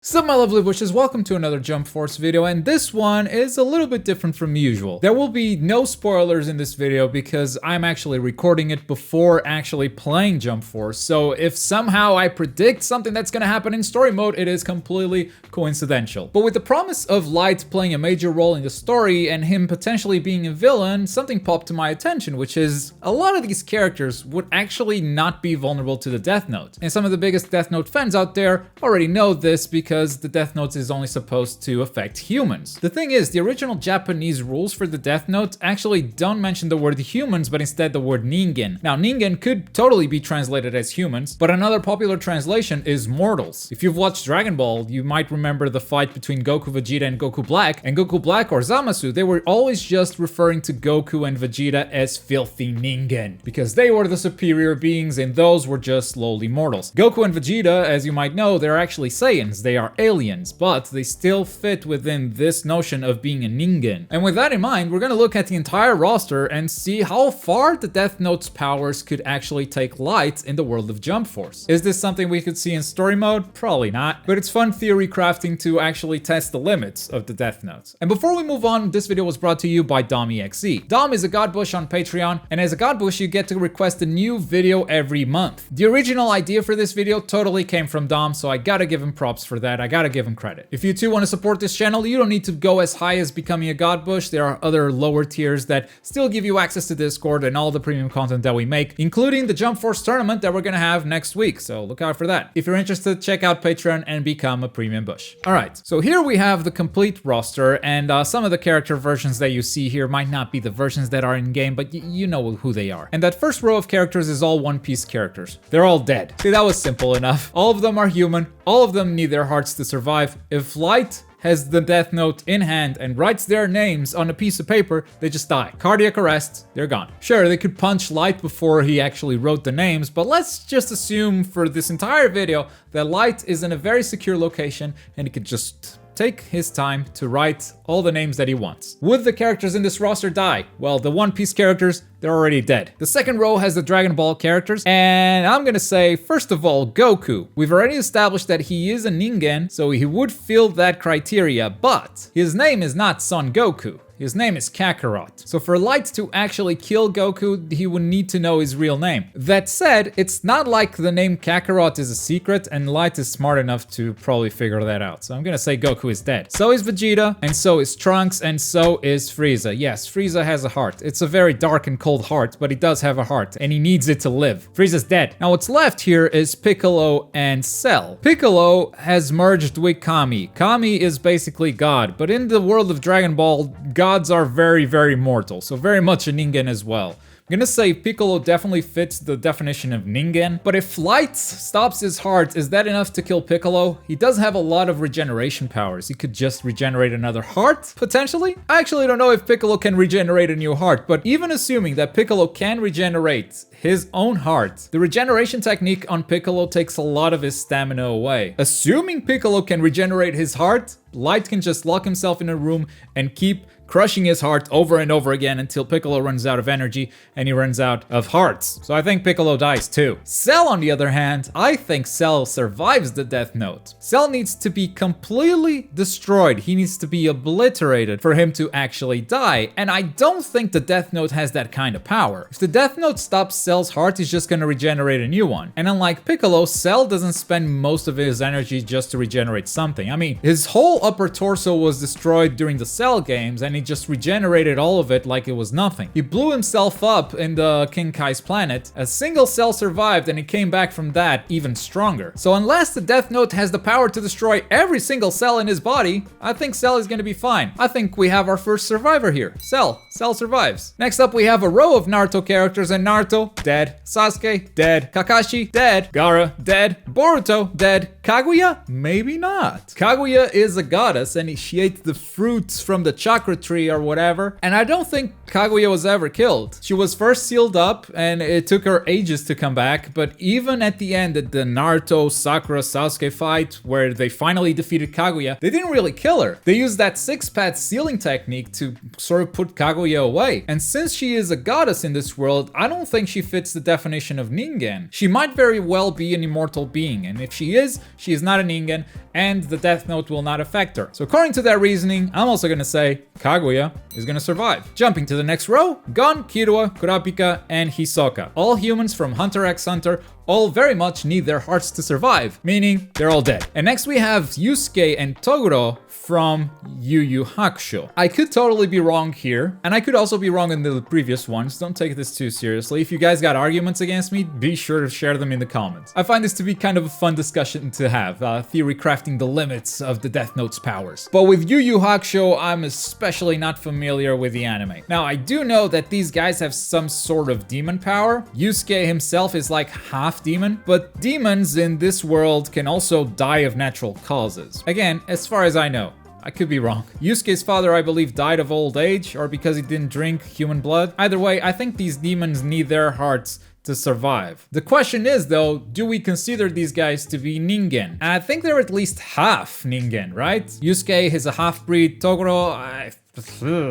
Sup my lovely wishes, welcome to another Jump Force video, and this one is a little bit different from usual. There will be no spoilers in this video because I'm actually recording it before actually playing Jump Force, so if somehow I predict something that's gonna happen in story mode, it is completely coincidental. But with the promise of Light playing a major role in the story and him potentially being a villain, something popped to my attention, which is a lot of these characters would actually not be vulnerable to the Death Note. And some of the biggest Death Note fans out there already know this because the Death Note is only supposed to affect humans. The thing is, the original Japanese rules for the Death Note actually don't mention the word humans, but instead the word ningen. Now, ningen could totally be translated as humans, but another popular translation is mortals. If you've watched Dragon Ball, you might remember the fight between Goku, Vegeta, and Goku Black. And Goku Black or Zamasu, they were always just referring to Goku and Vegeta as filthy ningen, because they were the superior beings and those were just lowly mortals. Goku and Vegeta, as you might know, they're actually Saiyans. They are aliens, but they still fit within this notion of being a ningen. And with that in mind, we're gonna look at the entire roster and see how far the Death Note's powers could actually take Light in the world of Jump Force. Is this something we could see in story mode? Probably not, but it's fun theory crafting to actually test the limits of the Death Note. And before we move on, this video was brought to you by Dom.exe. Dom is a godbush on Patreon, and as a godbush, you get to request a new video every month. The original idea for this video totally came from Dom, so I gotta give him props for that. I gotta give him credit. If you too want to support this channel, you don't need to go as high as becoming a godbush. There are other lower tiers that still give you access to Discord and all the premium content that we make, including the Jump Force tournament that we're gonna have next week, so look out for that. If you're interested, check out Patreon and become a premium bush. Alright, so here we have the complete roster, and some of the character versions that you see here might not be the versions that are in game, but you know who they are. And that first row of characters is all One Piece characters. They're all dead. See, that was simple enough. All of them are human, all of them need their hearts to survive. If Light has the Death Note in hand and writes their names on a piece of paper, they just die. Cardiac arrest, they're gone. Sure, they could punch Light before he actually wrote the names, but let's just assume for this entire video that Light is in a very secure location and he could just take his time to write all the names that he wants. Would the characters in this roster die? Well, the One Piece characters, they're already dead. The second row has the Dragon Ball characters, and I'm gonna say, first of all, Goku. We've already established that he is a ningen, so he would fill that criteria, but his name is not Son Goku. His name is Kakarot. So for Light to actually kill Goku, he would need to know his real name. That said, it's not like the name Kakarot is a secret, and Light is smart enough to probably figure that out. So I'm gonna say Goku is dead. So is Vegeta, and so is Trunks, and so is Frieza. Yes, Frieza has a heart. It's a very dark and cold heart, but he does have a heart, and he needs it to live. Frieza's dead. Now what's left here is Piccolo and Cell. Piccolo has merged with Kami. Kami is basically God, but in the world of Dragon Ball, gods are very, very mortal, so very much a ningen as well. I'm gonna say Piccolo definitely fits the definition of ningen, but if Light stops his heart, is that enough to kill Piccolo? He does have a lot of regeneration powers. He could just regenerate another heart, potentially? I actually don't know if Piccolo can regenerate a new heart, but even assuming that Piccolo can regenerate his own heart, the regeneration technique on Piccolo takes a lot of his stamina away. Assuming Piccolo can regenerate his heart, Light can just lock himself in a room and keep crushing his heart over and over again until Piccolo runs out of energy and he runs out of hearts. So I think Piccolo dies too. Cell, on the other hand, I think Cell survives the Death Note. Cell needs to be completely destroyed. He needs to be obliterated for him to actually die. And I don't think the Death Note has that kind of power. If the Death Note stops Cell's heart, he's just gonna regenerate a new one. And unlike Piccolo, Cell doesn't spend most of his energy just to regenerate something. I mean, his whole upper torso was destroyed during the Cell games, and he just regenerated all of it like it was nothing. He blew himself up in the King Kai's planet. A single cell survived and he came back from that even stronger. So unless the Death Note has the power to destroy every single cell in his body, I think Cell is gonna be fine. I think we have our first survivor here. Cell survives. Next up we have a row of Naruto characters, and Naruto, dead. Sasuke, dead. Kakashi, dead. Gaara, dead. Boruto, dead. Kaguya? Maybe not. Kaguya is a goddess and she ate the fruits from the chakra tree or whatever, and I don't think Kaguya was ever killed. She was first sealed up and it took her ages to come back, but even at the end at the Naruto, Sakura, Sasuke fight where they finally defeated Kaguya, they didn't really kill her. They used that six-path sealing technique to sort of put Kaguya away. And since she is a goddess in this world, I don't think she fits the definition of Ningen. She might very well be an immortal being, and if she is not a Ningen, and the Death Note will not affect her. So according to that reasoning, I'm also gonna say Kaguya is gonna survive. Jumping to the next row, Gon, Killua, Kurapika, and Hisoka. All humans from Hunter x Hunter, all very much need their hearts to survive, meaning they're all dead. And next we have Yusuke and Toguro from Yu Yu Hakusho. I could totally be wrong here, and I could also be wrong in the previous ones. Don't take this too seriously. If you guys got arguments against me, be sure to share them in the comments. I find this to be kind of a fun discussion to have, theory crafting the limits of the Death Note's powers. But with Yu Yu Hakusho, I'm especially not familiar with the anime. Now, I do know that these guys have some sort of demon power. Yusuke himself is like half demon, but demons in this world can also die of natural causes. Again, as far as I know. I could be wrong. Yusuke's father, I believe, died of old age or because he didn't drink human blood. Either way, I think these demons need their hearts to survive. The question is though, do we consider these guys to be Ningen? And I think they're at least half Ningen, right? Yusuke is a half-breed. Toguro,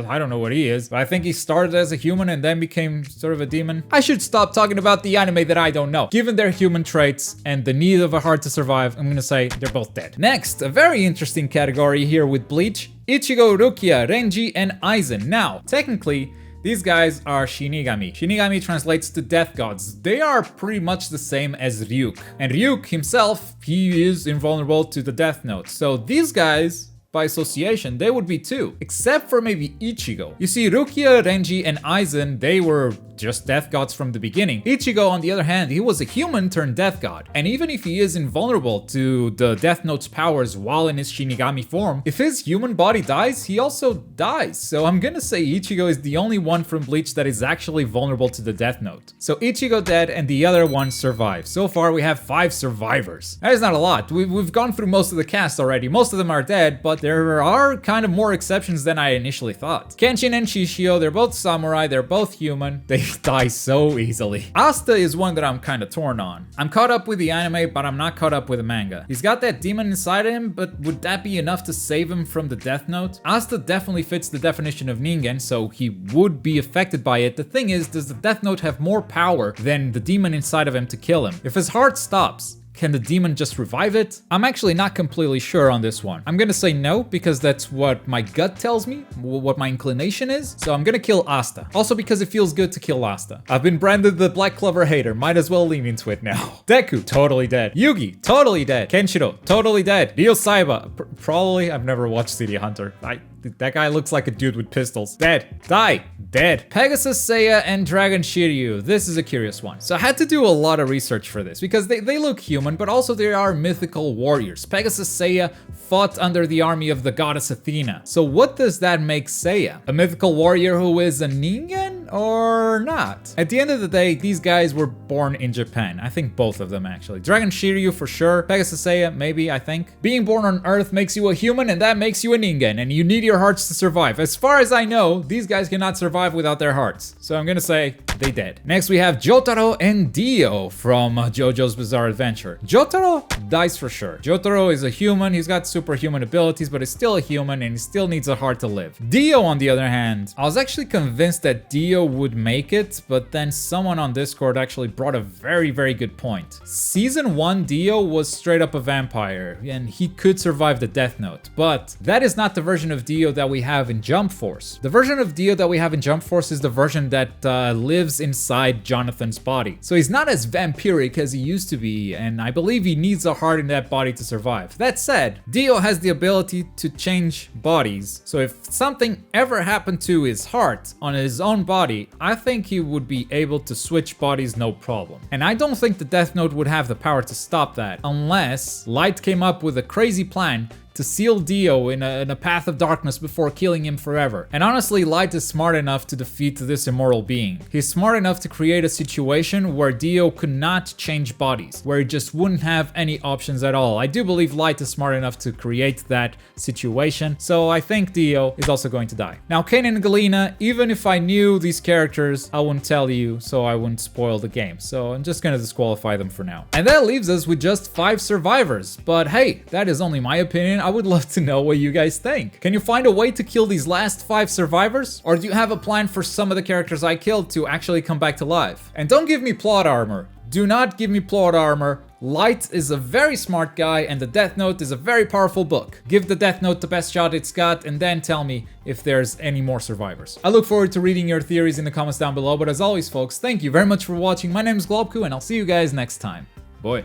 I don't know what he is, but I think he started as a human and then became sort of a demon. I should stop talking about the anime that I don't know. Given their human traits and the need of a heart to survive, I'm gonna say they're both dead. Next, a very interesting category here with Bleach. Ichigo, Rukia, Renji, and Aizen. Now, technically, these guys are Shinigami. Shinigami translates to death gods. They are pretty much the same as Ryuk. And Ryuk himself, he is invulnerable to the Death Note. So these guys, by association, they would be too. Except for maybe Ichigo. You see, Rukia, Renji, and Aizen, they were just death gods from the beginning. Ichigo, on the other hand, he was a human turned death god. And even if he is invulnerable to the Death Note's powers while in his Shinigami form, if his human body dies, he also dies. So I'm gonna say Ichigo is the only one from Bleach that is actually vulnerable to the Death Note. So Ichigo dead and the other one survived. So far we have 5 survivors. That is not a lot. We've gone through most of the cast already. Most of them are dead, but there are kind of more exceptions than I initially thought. Kenshin and Shishio, they're both samurai, they're both human. They die so easily. Asta is one that I'm kind of torn on. I'm caught up with the anime, but I'm not caught up with the manga. He's got that demon inside of him, but would that be enough to save him from the Death Note? Asta definitely fits the definition of Ningen, so he would be affected by it. The thing is, does the Death Note have more power than the demon inside of him to kill him? If his heart stops, can the demon just revive it? I'm actually not completely sure on this one. I'm gonna say no, because that's what my gut tells me, what my inclination is. So I'm gonna kill Asta. Also because it feels good to kill Asta. I've been branded the Black Clover hater, might as well lean into it now. Deku, totally dead. Yugi, totally dead. Kenshiro, totally dead. Ryo Saiba, probably, I've never watched City Hunter. That guy looks like a dude with pistols. Dead. Die. Dead. Pegasus Seiya and Dragon Shiryu. This is a curious one. So I had to do a lot of research for this because they look human, but also they are mythical warriors. Pegasus Seiya fought under the army of the goddess Athena. So what does that make Seiya? A mythical warrior who is a Ningen or not? At the end of the day, these guys were born in Japan. I think both of them actually. Dragon Shiryu for sure. Pegasus Seiya, maybe, I think. Being born on Earth makes you a human and that makes you a Ningen, and you need your hearts to survive. As far as I know, these guys cannot survive without their hearts. So I'm gonna say they dead. Next we have Jotaro and Dio from JoJo's Bizarre Adventure. Jotaro dies for sure. Jotaro is a human, he's got superhuman abilities, but he's still a human and he still needs a heart to live. Dio, on the other hand, I was actually convinced that Dio would make it, but then someone on Discord actually brought a very, very good point. Season 1 Dio was straight up a vampire and he could survive the Death Note, but that is not the version of Dio that we have in Jump Force. The version of Dio that we have in Jump Force is the version that lives inside Jonathan's body. So he's not as vampiric as he used to be, and I believe he needs a heart in that body to survive. That said, Dio has the ability to change bodies, so if something ever happened to his heart on his own body, I think he would be able to switch bodies no problem. And I don't think the Death Note would have the power to stop that, unless Light came up with a crazy plan to seal Dio in a path of darkness before killing him forever. And honestly, Light is smart enough to defeat this immortal being. He's smart enough to create a situation where Dio could not change bodies, where he just wouldn't have any options at all. I do believe Light is smart enough to create that situation, so I think Dio is also going to die. Now, Kain and Galena, even if I knew these characters, I wouldn't tell you, so I wouldn't spoil the game. So I'm just gonna disqualify them for now. And that leaves us with just 5 survivors. But hey, that is only my opinion. I would love to know what you guys think. Can you find a way to kill these last 5 survivors? Or do you have a plan for some of the characters I killed to actually come back to life? And don't give me plot armor. Do not give me plot armor. Light is a very smart guy and the Death Note is a very powerful book. Give the Death Note the best shot it's got and then tell me if there's any more survivors. I look forward to reading your theories in the comments down below, but as always folks, thank you very much for watching. My name is Globku and I'll see you guys next time. Bye.